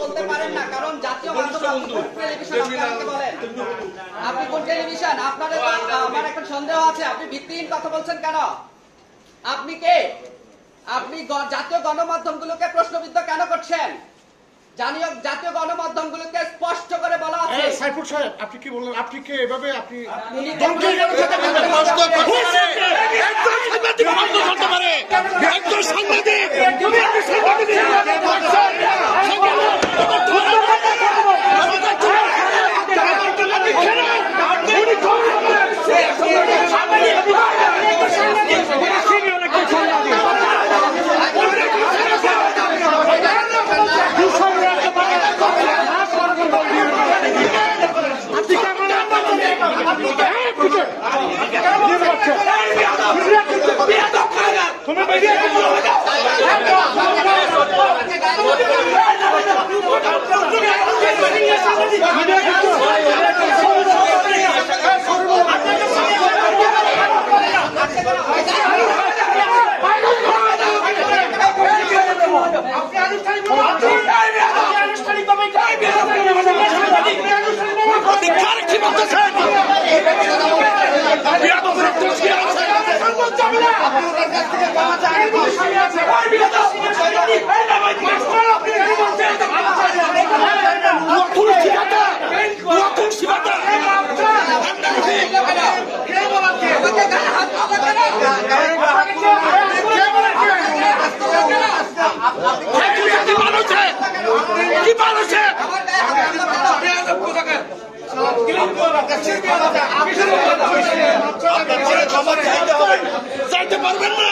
বলতে পারেন না, কারণ জাতীয় মাধ্যম টেলিভিশন আপনাকে বলেন আপনি কোন টেলিভিশন? আপনাদের আমার একটা সন্দেহ আছে, আপনি ভিত্তিহীন কথা বলছেন কেন? আপনি কে? আপনি জাতীয় গণমাধ্যমগুলোকে প্রশ্নবিদ্ধ কেন করছেন? জাতীয় গণমাধ্যমগুলোকে স্পষ্ট করে বলা আছে। সাইফুল সাহেব, আপনি কি বললেন? আপনি কে এভাবে আপনি চাইতে পারবেন না?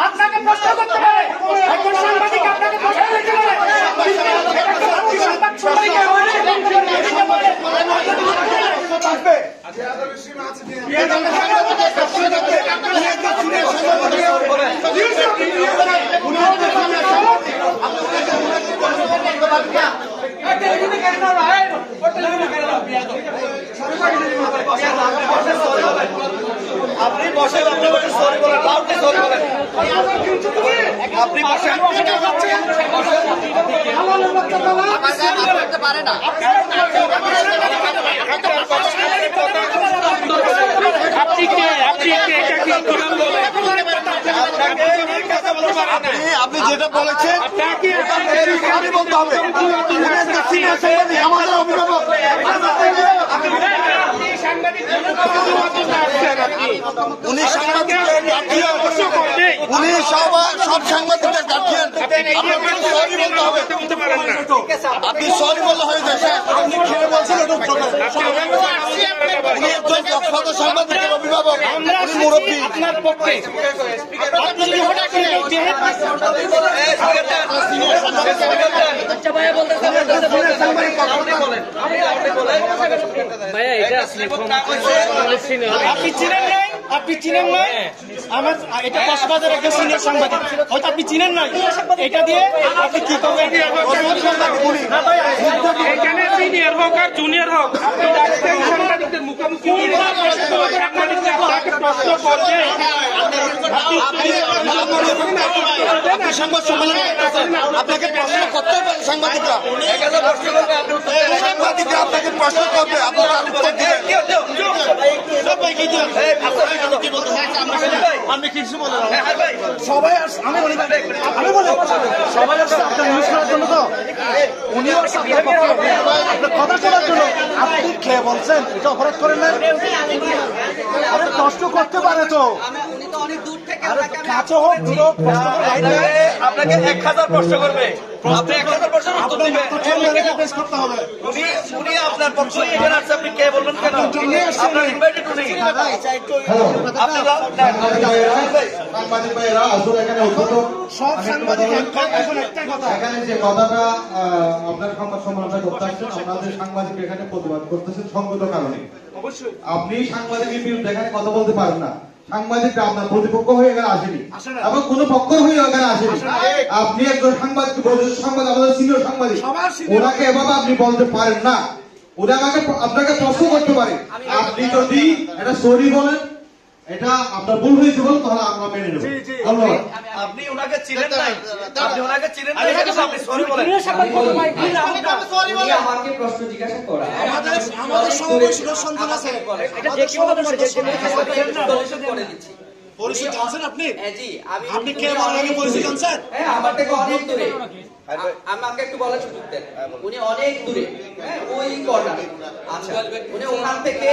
আপনাকে প্রশ্ন করতে পারে একজন সাংবাদিক, আপনাকে প্রশ্ন করতে পারে। আপনি বসেন, আপনি বসে সরি বলেন, লাউডলি সরি বলেন। আপনি বসেন, করতে পারে না। আপনি যেটা বলেছেন আমি বলতে হবে। আমাদের অভিভাবক উনি সাংবাদিকদের গার্জিয়ান, উনি সব সাংবাদিকদের গার্জিয়ান। আপনাকে সরি বলতে হবে। আপনি সরি বললে হয়ে যায়। আপনি খেয়ে বলছেন এটা উত্তর করেন। উনি একজন যথাযথ সাংবাদিকের অভিভাবক, উনি মুরব্বী। আপনার পক্ষে আপনি চিনেন নাই? আপনি চিনেন নাই? আমার এটা কক্সবাজার একটা সিনিয়র সাংবাদিক, হয়তো আপনি চিনেন নাই। এটা দিয়ে আপনি কি করবেন? এখানে সিনিয়র হোক আর জুনিয়র হোক, সাংবাদিকদের মুখোমুখি প্রশ্ন করবে। সংবাদ সম্মেলন আপনাকে প্রশ্ন করতে হবে। সাংবাদিকরা আপনাকে প্রশ্ন করবে, আপনারা উত্তর দিবেন। আমি কিছু বলে সবাই আমি বলি সবাই আসছে আপনার নিউজ করার জন্য, তো উনিও আসছে আপনার কথা শোনার জন্য। আপনি খেয়ে বলছেন এটা অপরাধ করেন না? আরে প্রশ্ন করতে পারে তো, উনি তো অনেক দূর থেকে কাছে হোক দূর হোক আপনাকে 1000 প্রশ্ন করবে। আপনি 1000 প্রশ্নের উত্তর দিবেন। করতে হবে। উনি আপনার পক্ষে এখানে আসছে, আপনি কে বলবেন কেন? আপনার ইনভাইটেড উনি। সাংবাদিক ভাইয়েরা আসলে এখানে সব সাংবাদিক একটাই কথা, এখানে যে কথাটা আপনার সংবাদ সম্মেলনটা করতে আসছেন, আপনাদের সাংবাদিক এখানে প্রতিবাদ করতেছেন সঙ্গত কারণে। আপনি সাংবাদিকের বিরুদ্ধে এখানে কথা বলতে পারেন না, সাংবাদিকরা আপনার প্রতিপক্ষ হয়ে এখানে আসেনি এবং কোন পক্ষ হয়ে এখানে আসেনি। আপনি একজন সাংবাদিক, বয়োজ্যেষ্ঠ সাংবাদিক, আমাদের সিনিয়র সাংবাদিক, ওনাকে এভাবে আপনি বলতে পারেন না। ওরা আপনাকে প্রশ্ন করতে পারে। আপনি যদি এটা সরি বলেন, এটা আপনার ভুল হয়েছে বলেন, তাহলে আমরা মেনে নেব। ধন্যবাদ। আপনি ওনাকে চিনেন নাই, আপনি ওনাকে চিনেন নাই, আপনি সরি বলেন। উনি আমাকে প্রশ্ন জিজ্ঞাসা করা আমাদের সমাবেশ সন্তান আছে, এটা যে কি করে দিচ্ছি পরিচয় জানছেন আপনি? জি, আমি আপনি কে বলার আগে পরিচয় জানছেন? হ্যাঁ, আমার থেকে অনেক দূরে। আমাকে একটু বলার সুযোগ দেন। উনি অনেক দূরে, হ্যাঁ, ওই কর্নার। আচ্ছা, উনি ওখান থেকে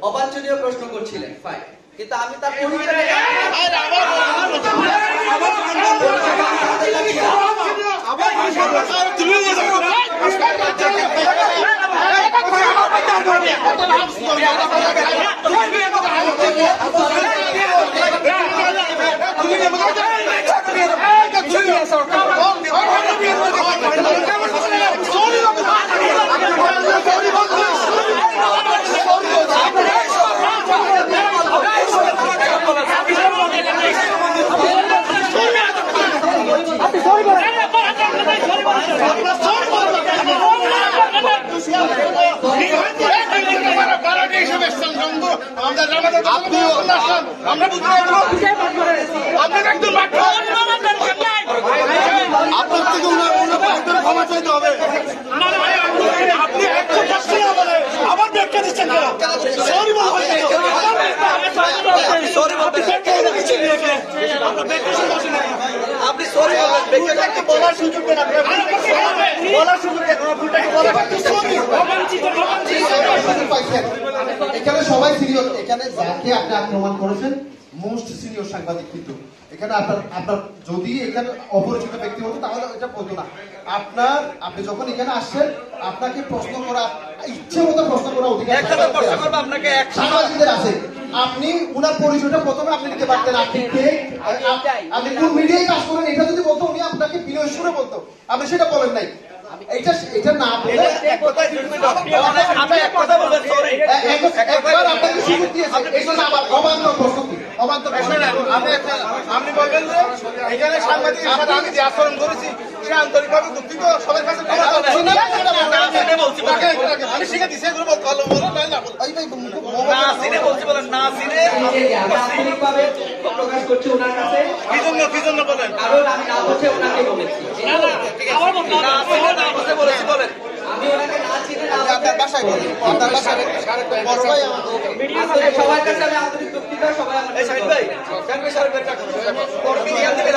অবাঞ্ছনীয় প্রশ্ন করছিলেন, ফাইন, কিন্তু আমি তার পরিচয় আপনার থেকে ক্ষমা চাইতে হবে। আপনি একটা প্রশ্ন বলে আবার ব্যাখ্যা দিচ্ছেন কেন? সরি বলা হয়েছে, সরি বলতে আপনি সরি বলবেন, ব্যাখ্যাটা একটু বলার সুযোগ দেন, বলার সুযোগ দেন, ভুলটাকে বলার এখানে সবাই সিনিয়র। এখানে যাকে আপনি আক্রমণ করেছেন মোস্ট সিনিয়র সাংবাদিক, কিন্তু এখানে আপনার যদি এখানে অপরিচিত ব্যক্তি হতো তাহলে এটা বলতো না। আপনি যখন এখানে আসছেন, আপনাকে প্রশ্ন করা, ইচ্ছে মতো প্রশ্ন করা অধিকার সাংবাদিকদের আছে। আপনি উনার পরিচয়টা প্রথমে আপনি নিতে পারতেন। আপনি কে, আপনি কোন মিডিয়ায় কাজ করেন, এটা যদি বলতো উনি আপনাকে বিনয় সুরে বলতো, আপনি সেটা বলেন নাই। এটা না বলে একবার আপনাকে সুযোগ দিয়েছে, এই জন্য আমার অবান্ত প্রশ্ন কি অবান্ত আপনি বলবেন যে এখানে সাংবাদিকের সাথে আমি যে আচরণ করেছি সে আন্তরিকভাবে দুঃখিত, সবার কাছে আমি শিখে দিচ্ছি, এগুলো বলতে ভালো বলেন না বলছি, বলেন না চিনে আন্তরিকভাবে প্রকাশ করছি ওনার কাছে। কি জন্য বলেন? কারণ আমি না বলছে ওনাকে বলেছি। বলেছি বলেন, আমি ওনাকে না চিনে না আপনার বাসায় বলেন, আপনার বাসায় বড় ভাই আসলে সবার কাছে আমি আন্তরিক দুঃখিত। সবাই আমার এই সাহেব ভাই, সাহেব ভাই মিডিয়া থেকে